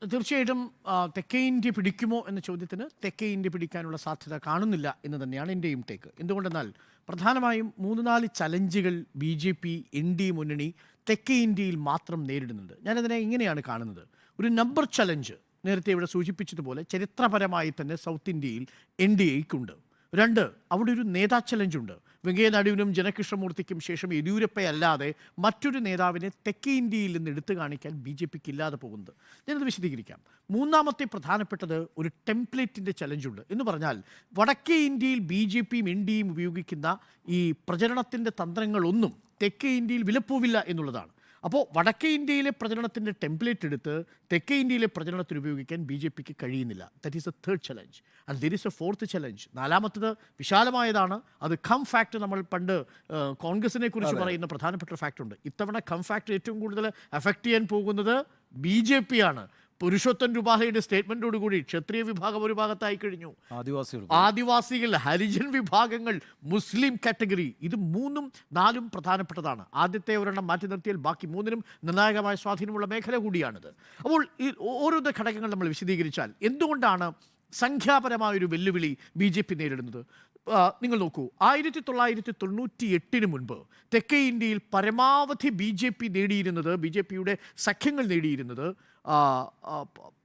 തീർച്ചയായിട്ടും തെക്കേ ഇന്ത്യ പിടിക്കുമോ എന്ന ചോദ്യത്തിന് തെക്കേ ഇന്ത്യ പിടിക്കാനുള്ള സാധ്യത കാണുന്നില്ല എന്ന് തന്നെയാണ് എൻ്റെയും ടേക്ക്. എന്തുകൊണ്ടെന്നാൽ പ്രധാനമായും 3-4 ചലഞ്ചുകൾ BJP NDA മുന്നണി തെക്കേ ഇന്ത്യയിൽ മാത്രം നേരിടുന്നുണ്ട്. ഞാനതിനെ ഇങ്ങനെയാണ് കാണുന്നത്. ഒരു നമ്പർ ചലഞ്ച് നേരത്തെ ഇവിടെ സൂചിപ്പിച്ചതുപോലെ ചരിത്രപരമായി തന്നെ സൗത്ത് ഇന്ത്യയിൽ NDAയ്ക്കുണ്ട്. 2, അവിടെ ഒരു നേതാ ചലഞ്ചുണ്ട്. വെങ്കയ്യനായിഡുവിനും ജനകൃഷ്ണമൂർത്തിക്കും ശേഷം യെദ്യൂരപ്പയല്ലാതെ മറ്റൊരു നേതാവിനെ തെക്കേ ഇന്ത്യയിൽ നിന്ന് എടുത്തു കാണിക്കാൻ BJPക്ക് ഇല്ലാതെ പോകുന്നത്. ഞാനത് വിശദീകരിക്കാം. മൂന്നാമത്തെ പ്രധാനപ്പെട്ടത് ഒരു ടെംപ്ലേറ്റിൻ്റെ ചലഞ്ചുണ്ട്. എന്ന് പറഞ്ഞാൽ വടക്കേ ഇന്ത്യയിൽ BJPയും NDAയും ഉപയോഗിക്കുന്ന ഈ പ്രചരണത്തിൻ്റെ തന്ത്രങ്ങളൊന്നും തെക്കേ ഇന്ത്യയിൽ വിലപ്പോവില്ല എന്നുള്ളതാണ്. അപ്പോൾ വടക്കേ ഇന്ത്യയിലെ പ്രചരണത്തിൻ്റെ ടെംപ്ലേറ്റ് എടുത്ത് തെക്കേ ഇന്ത്യയിലെ പ്രചരണത്തിന് ഉപയോഗിക്കാൻ BJPക്ക് കഴിയുന്നില്ല. That is A third challenge. And there is A fourth challenge. നാലാമത്തത് വിശാലമായതാണ്. അത് കം ഫാക്ട്. നമ്മൾ പണ്ട് കോൺഗ്രസിനെ കുറിച്ച് പറയുന്ന പ്രധാനപ്പെട്ട ഫാക്റ്റുണ്ട്. ഇത്തവണ കം ഫാക്ട് ഏറ്റവും കൂടുതൽ അഫക്റ്റ് ചെയ്യാൻ പോകുന്നത് BJP ആണ്. പുരുഷോത്തം രൂപാലയുടെ സ്റ്റേറ്റ്മെൻറ്റോടുകൂടി ക്ഷത്രിയ വിഭാഗം ഒരു ഭാഗത്തായി കഴിഞ്ഞു, ആദിവാസികൾ, ഹരിജൻ വിഭാഗങ്ങൾ, മുസ്ലിം കാറ്റഗറി, ഇത് 3ഉം 4ഉം പ്രധാനപ്പെട്ടതാണ്. ആദ്യത്തെ ഒരെണ്ണം മാറ്റി നിർത്തിയാൽ ബാക്കി 3നും നിർണായകമായ സ്വാധീനമുള്ള മേഖല കൂടിയാണിത്. അപ്പോൾ ഈ ഓരോ ഘടകങ്ങൾ നമ്മൾ വിശദീകരിച്ചാൽ എന്തുകൊണ്ടാണ് സംഖ്യാപരമായൊരു വെല്ലുവിളി BJP നേരിടുന്നത്? നിങ്ങൾ നോക്കൂ, 1998 മുൻപ് തെക്കേ ഇന്ത്യയിൽ പരമാവധി BJP നേടിയിരുന്നത്, BJPയുടെ സഖ്യങ്ങൾ നേടിയിരുന്നത്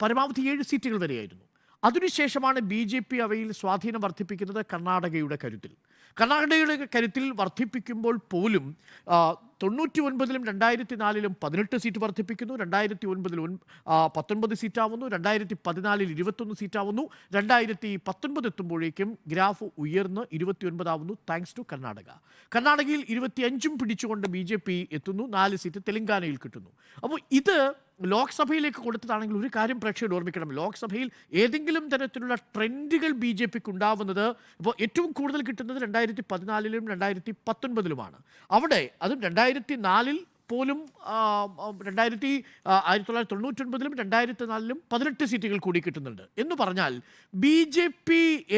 പരമാവധി 7 സീറ്റുകൾ വരെയായിരുന്നു. അതിനുശേഷമാണ് BJP അവയിൽ സ്വാധീനം വർദ്ധിപ്പിക്കുന്നത് കർണാടകയുടെ കരുത്തിൽ. കർണാടകയുടെ കരുത്തിൽ വർദ്ധിപ്പിക്കുമ്പോൾ പോലും 99-ലും 2004-ലും 18 സീറ്റ് വർദ്ധിപ്പിക്കുന്നു, 2009-ൽ 19 സീറ്റാവുന്നു, 2014-ൽ 21 സീറ്റാവുന്നു, 2019 എത്തുമ്പോഴേക്കും ഗ്രാഫ് ഉയർന്ന് 29 ആവുന്നു. Thanks to Karnataka. കർണാടകയിൽ 25ഉം പിടിച്ചുകൊണ്ട് BJP എത്തുന്നു. 4 സീറ്റ് തെലങ്കാനയിൽ കിട്ടുന്നു. അപ്പോൾ ഇത് ലോക്സഭയിലേക്ക് കൊടുത്തതാണെങ്കിൽ ഒരു കാര്യം പ്രേക്ഷകർ ഓർമ്മിക്കണം. ലോക്സഭയിൽ ഏതെങ്കിലും തരത്തിലുള്ള ട്രെൻഡുകൾ BJPക്ക് ഉണ്ടാവുന്നത് ഇപ്പോൾ ഏറ്റവും കൂടുതൽ കിട്ടുന്നത് 2014-ലും 2019-ലുമാണ്. അവിടെ അതും 2004-ൽ പോലും 1999-ലും 2004-ലും 18 സീറ്റുകൾ കൂടി കിട്ടുന്നുണ്ട്. എന്ന് പറഞ്ഞാൽ BJP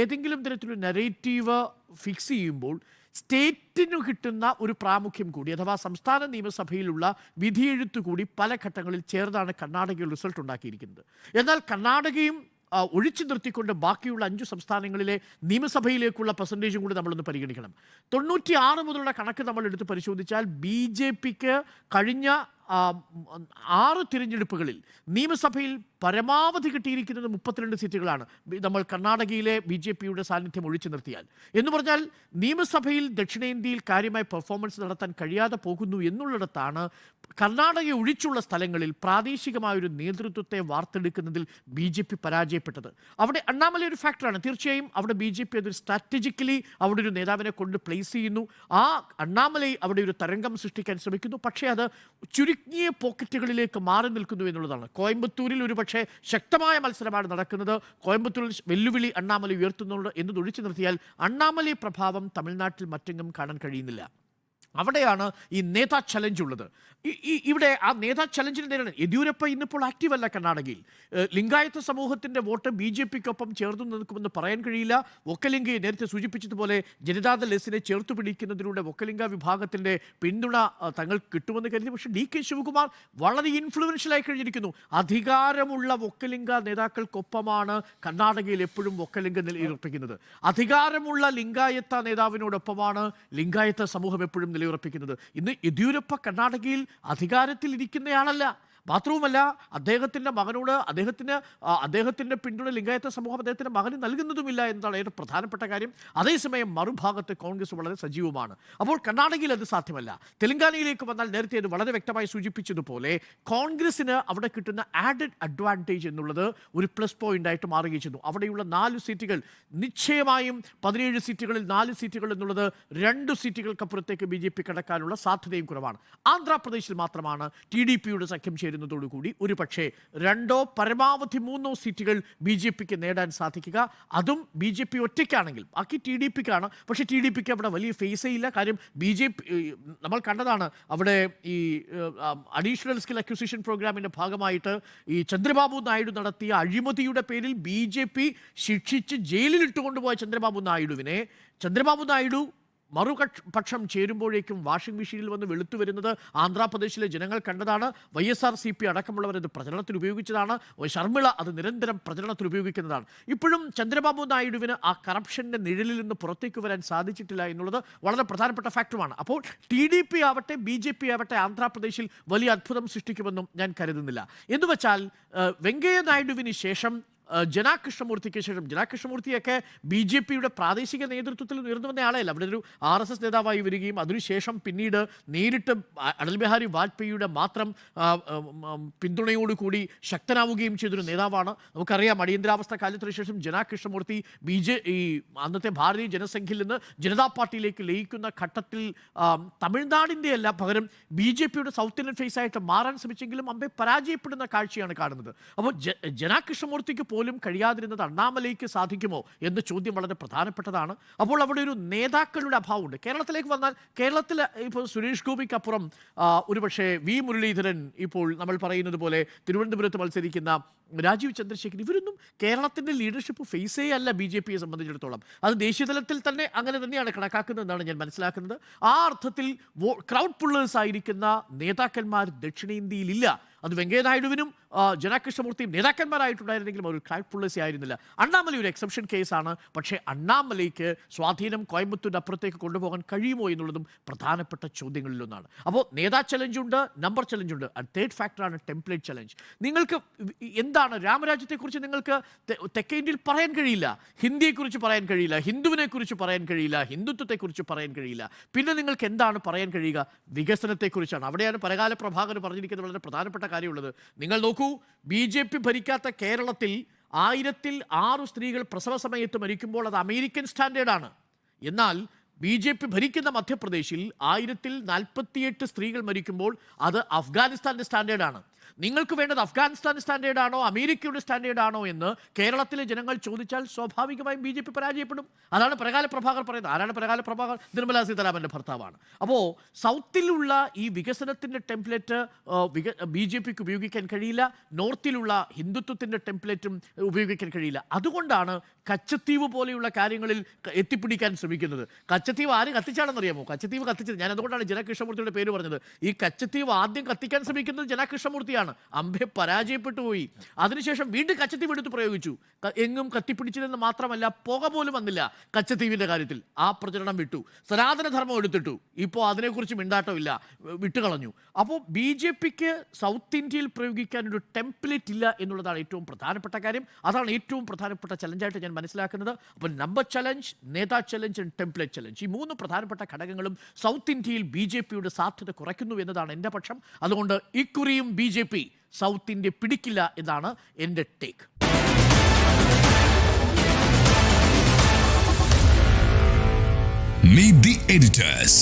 ഏതെങ്കിലും തരത്തിലുള്ള നെറേറ്റീവ് ഫിക്സ് ചെയ്യുമ്പോൾ സ്റ്റേറ്റിനു കിട്ടുന്ന ഒരു പ്രാമുഖ്യം കൂടി, അഥവാ സംസ്ഥാന നിയമസഭയിലുള്ള വിധിയെഴുത്തു കൂടി പല ഘട്ടങ്ങളിൽ ചേർന്നാണ് കർണാടകയിൽ റിസൾട്ട് ഉണ്ടാക്കിയിരിക്കുന്നത്. എന്നാൽ കർണാടകയും ഒഴിച്ചു നിർത്തിക്കൊണ്ട് ബാക്കിയുള്ള 5 സംസ്ഥാനങ്ങളിലെ നിയമസഭയിലേക്കുള്ള പെർസെൻറ്റേജും കൂടി നമ്മളൊന്ന് പരിഗണിക്കണം. 96 മുതലുള്ള കണക്ക് നമ്മൾ എടുത്ത് പരിശോധിച്ചാൽ BJPക്ക് കഴിഞ്ഞ 6 തിരഞ്ഞെടുപ്പുകളിൽ നിയമസഭയിൽ പരമാവധി കിട്ടിയിരിക്കുന്നത് 32 സീറ്റുകളാണ്. നമ്മൾ കർണാടകയിലെ BJPയുടെ സാന്നിധ്യം ഒഴിച്ചു നിർത്തിയാൽ. എന്ന് പറഞ്ഞാൽ നിയമസഭയിൽ ദക്ഷിണേന്ത്യയിൽ കാര്യമായ പെർഫോമൻസ് നടത്താൻ കഴിയാതെ പോകുന്നു എന്നുള്ളിടത്താണ് കർണാടക ഒഴിച്ചുള്ള സ്ഥലങ്ങളിൽ പ്രാദേശികമായൊരു നേതൃത്വത്തെ വാർത്തെടുക്കുന്നതിൽ BJP പരാജയപ്പെട്ടത്. അവിടെ അണ്ണാമല ഒരു ഫാക്ടറാണ്. തീർച്ചയായും അവിടെ BJP അതൊരു സ്ട്രാറ്റജിക്കലി അവിടെ ഒരു നേതാവിനെ കൊണ്ട് പ്ലേസ് ചെയ്യുന്നു. ആ അണ്ണാമലൈ അവിടെ ഒരു തരംഗം സൃഷ്ടിക്കാൻ ശ്രമിക്കുന്നു. പക്ഷേ അത് ചുരുങ്ങിയ പോക്കറ്റുകളിലേക്ക് മാറി നിൽക്കുന്നു എന്നുള്ളതാണ്. കോയമ്പത്തൂരിൽ ഒരു പക്ഷേ ശക്തമായ മത്സരമാണ് നടക്കുന്നത്. കോയമ്പത്തൂരിൽ വെല്ലുവിളി അണ്ണാമലൈ ഉയർത്തുന്നുണ്ട് എന്നത് ഒഴിച്ചു നിർത്തിയാൽ അണ്ണാമലൈ പ്രഭാവം തമിഴ്നാട്ടിൽ മറ്റെങ്ങും കാണാൻ കഴിയുന്നില്ല. അവിടെയാണ് ഈ നേതാ ചലഞ്ച് ഉള്ളത്. ഇവിടെ ആ നേതാ ചലഞ്ചിന് നേരിടാൻ യെദ്യൂരപ്പ ഇന്നിപ്പോൾ ആക്റ്റീവല്ല കർണാടകയിൽ. ലിംഗായത്ത സമൂഹത്തിൻ്റെ വോട്ട് BJPക്കൊപ്പം ചേർന്നു നിൽക്കുമെന്ന് പറയാൻ കഴിയില്ല. ഒക്കലിംഗയെ നേരത്തെ സൂചിപ്പിച്ചതുപോലെ ജനതാദൾ എസിനെ ചേർത്തു പിടിക്കുന്നതിലൂടെ ഒക്കലിംഗ വിഭാഗത്തിൻ്റെ പിന്തുണ തങ്ങൾക്ക് കിട്ടുമെന്ന് കരുതി. പക്ഷേ DK ശിവകുമാർ വളരെ ഇൻഫ്ലുവൻഷ്യലായി കഴിഞ്ഞിരിക്കുന്നു. അധികാരമുള്ള ഒക്കലിംഗ നേതാക്കൾക്കൊപ്പമാണ് കർണാടകയിൽ എപ്പോഴും ഒക്കലിംഗ നിലയുറപ്പിക്കുന്നത്. അധികാരമുള്ള ലിംഗായത്ത നേതാവിനോടൊപ്പമാണ് ലിംഗായത്ത സമൂഹം എപ്പോഴും നിലയുറപ്പിക്കുന്നത്. ഇന്ന് യെദ്യൂരപ്പ കർണാടകയിൽ അധികാരത്തിൽ ഇരിക്കുന്നയാളല്ല. മാത്രവുമല്ല, അദ്ദേഹത്തിൻ്റെ മകനോട് അദ്ദേഹത്തിൻ്റെ പിന്തുണ ലിംഗായത്ത സമൂഹം അദ്ദേഹത്തിൻ്റെ മകന് നൽകുന്നതുമില്ല എന്നതാണ് ഏറ്റവും പ്രധാനപ്പെട്ട കാര്യം. അതേസമയം മറുഭാഗത്ത് കോൺഗ്രസ് വളരെ സജീവമാണ്. അപ്പോൾ കർണാടകയിൽ അത് സാധ്യമല്ല. തെലങ്കാനയിലേക്ക് വന്നാൽ നേരത്തെ അത് വളരെ വ്യക്തമായി സൂചിപ്പിച്ചതുപോലെ കോൺഗ്രസിന് അവിടെ കിട്ടുന്ന ആഡഡ് അഡ്വാൻറ്റേജ് എന്നുള്ളത് ഒരു പ്ലസ് പോയിൻ്റായിട്ട് മാറുകയും ചെയ്യുന്നു. അവിടെയുള്ള 4 സീറ്റുകൾ നിശ്ചയമായും 17 സീറ്റുകളിൽ 4 സീറ്റുകൾ എന്നുള്ളത് 2 സീറ്റുകൾക്കപ്പുറത്തേക്ക് BJP കടക്കാനുള്ള സാധ്യതയും കുറവാണ്. ആന്ധ്രാപ്രദേശിൽ മാത്രമാണ് TDPയുടെ സഖ്യം ചേരുന്നതോടുകൂടി ഒരു പക്ഷേ 2 പരമാവധി 3 സീറ്റുകൾ BJPക്ക് നേടാൻ സാധിക്കുക. അതും BJP ഒറ്റയ്ക്കാണെങ്കിൽ. ബാക്കി TDPക്കാണ്. പക്ഷേ TDPക്ക് അവിടെ വലിയ ഫേസേ ഇല്ല. കാര്യം BJP നമ്മൾ കണ്ടതാണ്. അവിടെ ഈ അഡീഷണൽ സ്കിൽ അക്വിസിഷൻ പ്രോഗ്രാമിൻ്റെ ഭാഗമായിട്ട് ഈ ചന്ദ്രബാബു നായിഡു നടത്തിയ അഴിമതിയുടെ പേരിൽ BJP ശിക്ഷിച്ച് ജയിലിലിട്ട് കൊണ്ടുപോയ ചന്ദ്രബാബു നായിഡു മറുപക്ഷം ചേരുമ്പോഴേക്കും വാഷിംഗ് മെഷീനിൽ വന്ന് വെളുത്തു വരുന്നത് ആന്ധ്രാപ്രദേശിലെ ജനങ്ങൾ കണ്ടതാണ്. YSRCP അടക്കമുള്ളവർ അത് പ്രചരണത്തിൽ ഉപയോഗിച്ചതാണ്. ശർമിള അത് നിരന്തരം പ്രചരണത്തിൽ ഉപയോഗിക്കുന്നതാണ്. ഇപ്പോഴും ചന്ദ്രബാബു നായിഡുവിന് ആ കറപ്ഷൻ്റെ നിഴലിൽ നിന്ന് പുറത്തേക്ക് വരാൻ സാധിച്ചിട്ടില്ല എന്നുള്ളത് വളരെ പ്രധാനപ്പെട്ട ഫാക്ടറുമാണ്. അപ്പോൾ TDP ആവട്ടെ BJP ആവട്ടെ ആന്ധ്രാപ്രദേശിൽ വലിയ അത്ഭുതം സൃഷ്ടിക്കുമെന്നും ഞാൻ കരുതുന്നില്ല. എന്നുവെച്ചാൽ വെങ്കയ്യ നായിഡുവിന് ശേഷം ജനാ കൃഷ്ണമൂർത്തിക്ക് ശേഷം, ജനാ കൃഷ്ണമൂർത്തിയൊക്കെ BJPയുടെ പ്രാദേശിക നേതൃത്വത്തിൽ ഉയർന്നു വന്ന ആളെയല്ല. അവിടെ ഒരു RSS നേതാവായി വരികയും അതിനുശേഷം പിന്നീട് നേരിട്ട് അടൽ ബിഹാരി വാജ്പേയിയുടെ മാത്രം പിന്തുണയോടുകൂടി ശക്തനാവുകയും ചെയ്തൊരു നേതാവാണ്. നമുക്കറിയാം അടിയന്തരാവസ്ഥ കാലത്തിന് ശേഷം ജനാ കൃഷ്ണമൂർത്തി അന്നത്തെ ഭാരതീയ ജനസംഘിൽ നിന്ന് ജനതാ പാർട്ടിയിലേക്ക് ലയിക്കുന്ന ഘട്ടത്തിൽ തമിഴ്നാടിൻ്റെ അല്ല പകരം BJPയുടെ സൗത്ത് ഇന്ത്യൻ ഫേസ് ആയിട്ട് മാറാൻ ശ്രമിച്ചെങ്കിലും അമ്പെ പരാജയപ്പെടുന്ന കാഴ്ചയാണ് കാണുന്നത്. അപ്പോൾ ജനാ കൃഷ്ണമൂർത്തിക്ക് പോലും കഴിയാതിരുന്നത് അണ്ണാമലയ്ക്ക് സാധിക്കുമോ എന്ന ചോദ്യം വളരെ പ്രധാനപ്പെട്ടതാണ്. അപ്പോൾ അവിടെ ഒരു നേതാക്കളുടെ അഭാവമുണ്ട്. കേരളത്തിലേക്ക് വന്നാൽ കേരളത്തിൽ ഇപ്പോൾ സുരേഷ് ഗോപിക്കപ്പുറം ഒരുപക്ഷെ V മുരളീധരൻ, ഇപ്പോൾ നമ്മൾ പറയുന്നത് പോലെ തിരുവനന്തപുരത്ത് മത്സരിക്കുന്ന രാജീവ് ചന്ദ്രശേഖരൻ, ഇവരൊന്നും കേരളത്തിൻ്റെ ലീഡർഷിപ്പ് ഫേസേ അല്ല BJPയെ സംബന്ധിച്ചിടത്തോളം. അത് ദേശീയതലത്തിൽ തന്നെ അങ്ങനെ തന്നെയാണ് കണക്കാക്കുന്നതെന്നാണ് ഞാൻ മനസ്സിലാക്കുന്നത്. ആ അർത്ഥത്തിൽ ക്രൗഡ് പുള്ളേഴ്സ് ആയിരിക്കുന്ന നേതാക്കന്മാർ ദക്ഷിണേന്ത്യയിലില്ല. അത് വെങ്കയ്യ നായിഡുവിനും ജനാ കൃഷ്ണമൂർത്തിയും നേതാക്കന്മാരായിട്ടുണ്ടായിരുന്നെങ്കിലും ഒരു ക്രൗഡ് പുള്ളേഴ്സി ആയിരുന്നില്ല. അണ്ണാമല ഒരു എക്സെപ്ഷൻ കേസാണ്. പക്ഷേ അണ്ണാമലയ്ക്ക് സ്വാധീനം കോയമ്പത്തൂരിൻ്റെ അപ്പുറത്തേക്ക് കൊണ്ടുപോകാൻ കഴിയുമോ എന്നുള്ളതും പ്രധാനപ്പെട്ട ചോദ്യങ്ങളിലൊന്നാണ്. അപ്പോൾ നേതാ ചലഞ്ചുണ്ട്, നമ്പർ ചലഞ്ചുണ്ട്. തേർഡ് ഫാക്ടറാണ് ടെംപ്ലേറ്റ് ചലഞ്ച്. നിങ്ങൾക്ക് എന്താണ് രാമരാജ്യത്തെക്കുറിച്ച് നിങ്ങൾക്ക് തെക്കേ ഇന്ത്യയിൽ പറയാൻ കഴിയില്ല, ഹിന്ദിയെക്കുറിച്ച് പറയാൻ കഴിയില്ല, ഹിന്ദുവിനെക്കുറിച്ച് പറയാൻ കഴിയില്ല, ഹിന്ദുത്വത്തെക്കുറിച്ച് പറയാൻ കഴിയില്ല. പിന്നെ നിങ്ങൾക്ക് എന്താണ് പറയാൻ കഴിയുക? വികസനത്തെക്കുറിച്ചാണ്. അവിടെയാണ് പരകാല പ്രഭാകർ പറഞ്ഞിരിക്കുന്നത് വളരെ പ്രധാനപ്പെട്ട കാര്യമുള്ളത്. നിങ്ങൾ നോക്കൂ, BJP ഭരിക്കാത്ത കേരളത്തിൽ 1006 സ്ത്രീകൾ പ്രസവ സമയത്ത് മരിക്കുമ്പോൾ അത് അമേരിക്കൻ സ്റ്റാൻഡേർഡാണ്. എന്നാൽ BJP ഭരിക്കുന്ന മധ്യപ്രദേശിൽ 1048 സ്ത്രീകൾ മരിക്കുമ്പോൾ അത് അഫ്ഗാനിസ്ഥാൻ്റെ സ്റ്റാൻഡേർഡാണ്. നിങ്ങൾക്ക് വേണ്ടത് അഫ്ഗാനിസ്ഥാൻ സ്റ്റാൻഡേർഡാണോ അമേരിക്കയുടെ സ്റ്റാൻഡേർഡാണോ എന്ന് കേരളത്തിലെ ജനങ്ങൾ ചോദിച്ചാൽ സ്വാഭാവികമായും BJP പരാജയപ്പെടും. അതാണ് പരകാല പ്രഭാകർ പറയുന്നത്. ആരാണ് പരകാല പ്രഭാകർ? നിർമ്മലാ സീതാരാമൻ്റെ ഭർത്താവാണ്. അപ്പോൾ സൗത്തിലുള്ള ഈ വികസനത്തിൻ്റെ ടെംപ്ലേറ്റ് BJPക്ക് ഉപയോഗിക്കാൻ കഴിയില്ല. നോർത്തിലുള്ള ഹിന്ദുത്വത്തിൻ്റെ ടെംപ്ലേറ്റും ഉപയോഗിക്കാൻ കഴിയില്ല. അതുകൊണ്ടാണ് കച്ചത്തീവ് പോലെയുള്ള കാര്യങ്ങളിൽ എത്തിപ്പിടിക്കാൻ ശ്രമിക്കുന്നത്. കച്ചത്തീവ് ആര് കത്തിച്ചാണെന്നറിയാമോ? കച്ചത്തീവ് കത്തിച്ചത്, ഞാൻ അതുകൊണ്ടാണ് ജനാ കൃഷ്ണമൂർത്തിയുടെ പേര് പറഞ്ഞത്. ഈ കച്ചത്തീവ് ആദ്യം കത്തിക്കാൻ ശ്രമിക്കുന്നത് ജനാ കൃഷ്ണമൂർത്തിയാണ്. അമ്പെ പരാജയപ്പെട്ടു പോയി. അതിനുശേഷം വീണ്ടും കച്ചത്തീവ് എടുത്ത് പ്രയോഗിച്ചു. എങ്ങും കത്തിപ്പിടിച്ചില്ലെന്ന് മാത്രമല്ല, പുക പോലും വന്നില്ല കച്ചത്തീവിൻ്റെ കാര്യത്തിൽ. ആ പ്രചരണം വിട്ടു. സനാതനധർമ്മം എടുത്തിട്ടു. ഇപ്പോൾ അതിനെക്കുറിച്ച് മിണ്ടാട്ടമില്ല, വിട്ടുകളഞ്ഞു. അപ്പോൾ BJPക്ക് സൗത്ത് ഇന്ത്യയിൽ പ്രയോഗിക്കാൻ ഒരു ടെംപ്ലേറ്റ് ഇല്ല എന്നുള്ളതാണ് ഏറ്റവും പ്രധാനപ്പെട്ട കാര്യം. അതാണ് ഏറ്റവും പ്രധാനപ്പെട്ട ചലഞ്ചായിട്ട് ഞാൻ മനസ്സിലാക്കുന്നത്. അപ്പോൾ നമ്പർ ചലഞ്ച്, നേതാ ചലഞ്ച്, ടെംപ്ലേറ്റ് ചലഞ്ച്, ഈ 3 പ്രധാനപ്പെട്ട ഘടകങ്ങളും സൗത്ത് ഇന്ത്യയിൽ BJPയുടെ സാധ്യത കുറയ്ക്കുന്നു എന്നതാണ് എൻ്റെ പക്ഷം. അതുകൊണ്ട് ഇക്കുറിയും BJP സൗത്ത് ഇന്ത്യ പിടിക്കില്ല എന്നാണ് എൻ്റെ ടേക്ക്. Meet the editors.